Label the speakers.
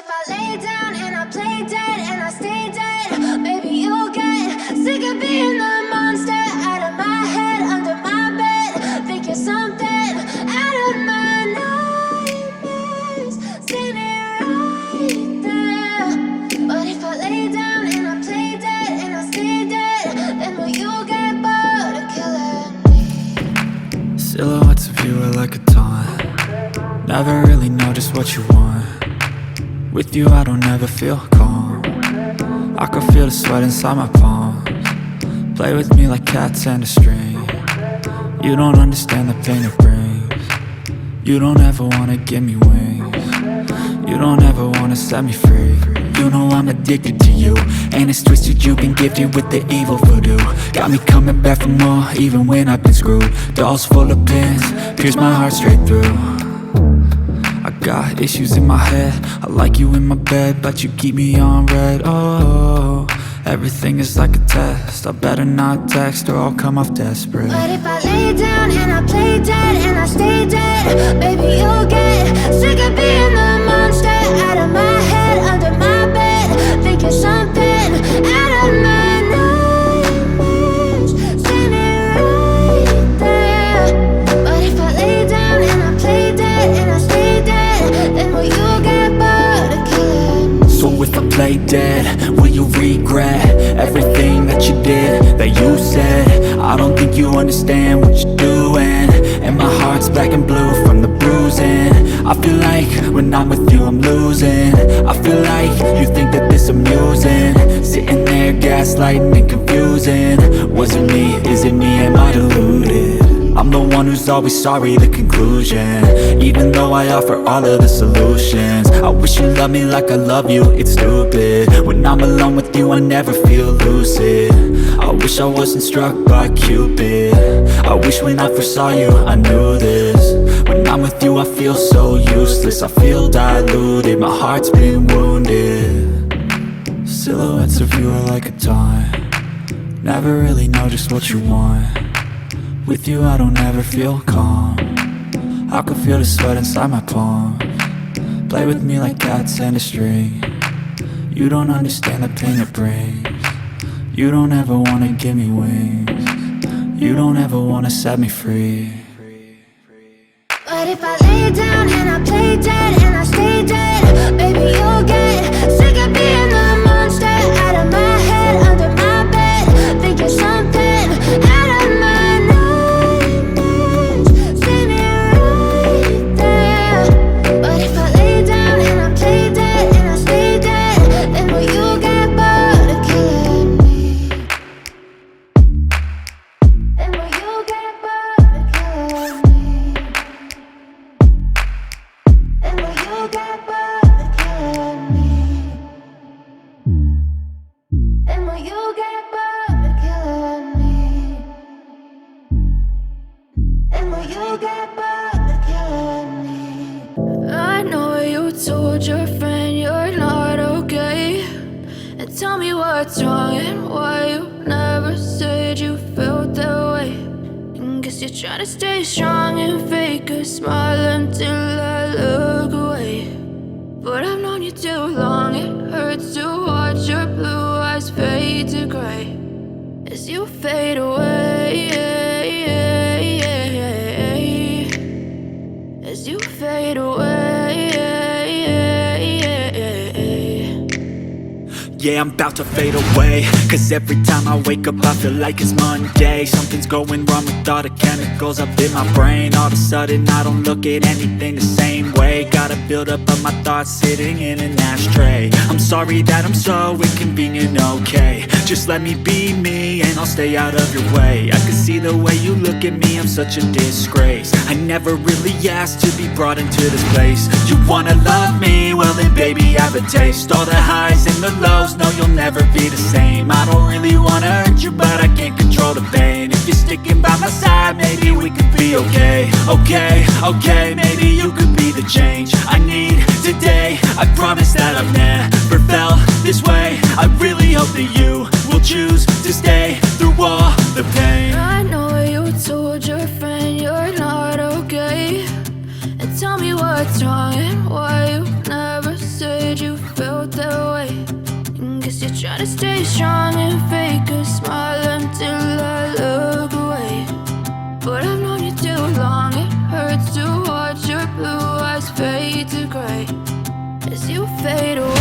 Speaker 1: if I lay down and I play dead and I stay dead, maybe you'll get sick of being the monster out of my head, under my bed. Think you're something out of my nightmares, standing right there. But if I lay down and I play dead and I stay dead, then will you get bored of killing me?
Speaker 2: Silhouettes of you are like a taunt. Never really know just what you want. With you I don't ever feel calm. I can feel the sweat inside my palms. Play with me like cats and a string. You don't understand the pain it brings. You don't ever wanna give me wings. You don't ever wanna set me free. You know I'm addicted to you, and it's twisted, you've been gifted with the evil voodoo. Got me coming back for more, even when I've been screwed. Dolls full of pins, pierce my heart straight through. I got issues in my head, I like you in my bed, but you keep me on red. Oh, everything is like a test, I better not text or I'll come off desperate.
Speaker 1: But if I lay down and I play dead and I stay dead, baby you'll get sick of being the monster out of my head, under my bed. Think you're something out of my nightmares, standing right there. But if I lay down and I play dead and I stay dead, then will you get bored of killing me?
Speaker 2: So if I play dead, will you regret everything that you did, that you said? I don't think you understand what you're doing, and my heart's black and blue from the bruising. I feel like when I'm with you I'm losing. I feel like you think that this amusing, sitting there gaslighting and confusing. Was it me? Is it me? Am I deluded? I'm the one who's always sorry, the conclusion, even though I offer all of the solutions. I wish you loved me like I love you, it's stupid. When I'm alone with you I never feel lucid. I wish I wasn't struck by Cupid. I wish when I first saw you I knew this. When I'm with you I feel so useless, I feel diluted, my heart's been wounded. Silhouettes of you are like a taunt. Never really know just what you want. With you I don't ever feel calm. I can feel the sweat inside my palms. Play with me like cats and a string. You don't understand the pain it brings. You don't ever wanna give me wings. You don't ever wanna set me free.
Speaker 1: But if I lay down and I play dead and I stay dead, baby you'll get sick of being the monster out of my head, under my bed. Think you're something out of my nightmares, standing right there. But if I lay down and I play dead and I stay dead, then will you get bored of killing me? Then will you get bored of killing me? And will you get bored of killing me? And will you get bored of killing me? And will you get bored of killing me? I know you told your friend you're not okay, and tell me what's wrong and why you never said you felt that way. And guess you're trying to stay strong and fake a smile until I look away. But I've known you too long, it hurts to watch your blue eyes fade to gray as you fade away, as you fade away.
Speaker 2: Yeah, I'm about to fade away, cause every time I wake up I feel like it's Monday. Something's going wrong with all the chemicals up in my brain. All of a sudden I don't look at anything the same way. Gotta build up of my thoughts sitting in an ashtray. I'm sorry that I'm so inconvenient, okay. Just let me be me and I'll stay out of your way. I can see the way you look at me, I'm such a disgrace. I never really asked to be brought into this place. You wanna love me? Well then baby I have a taste. All the highs and the lows, no you'll never be the same. I don't really wanna hurt you but I can't control the pain. If you're sticking by my side maybe we could be okay. Okay, maybe you could be the change I need today. I promise that I've never felt this way. I really hope that you will choose to stay through all the pain.
Speaker 1: I know you told your friend you're not okay, and tell me what's wrong and why you never said you Trying to stay strong and fake a smile until I look away. But I've known you too long, it hurts to watch your blue eyes fade to gray as you fade away.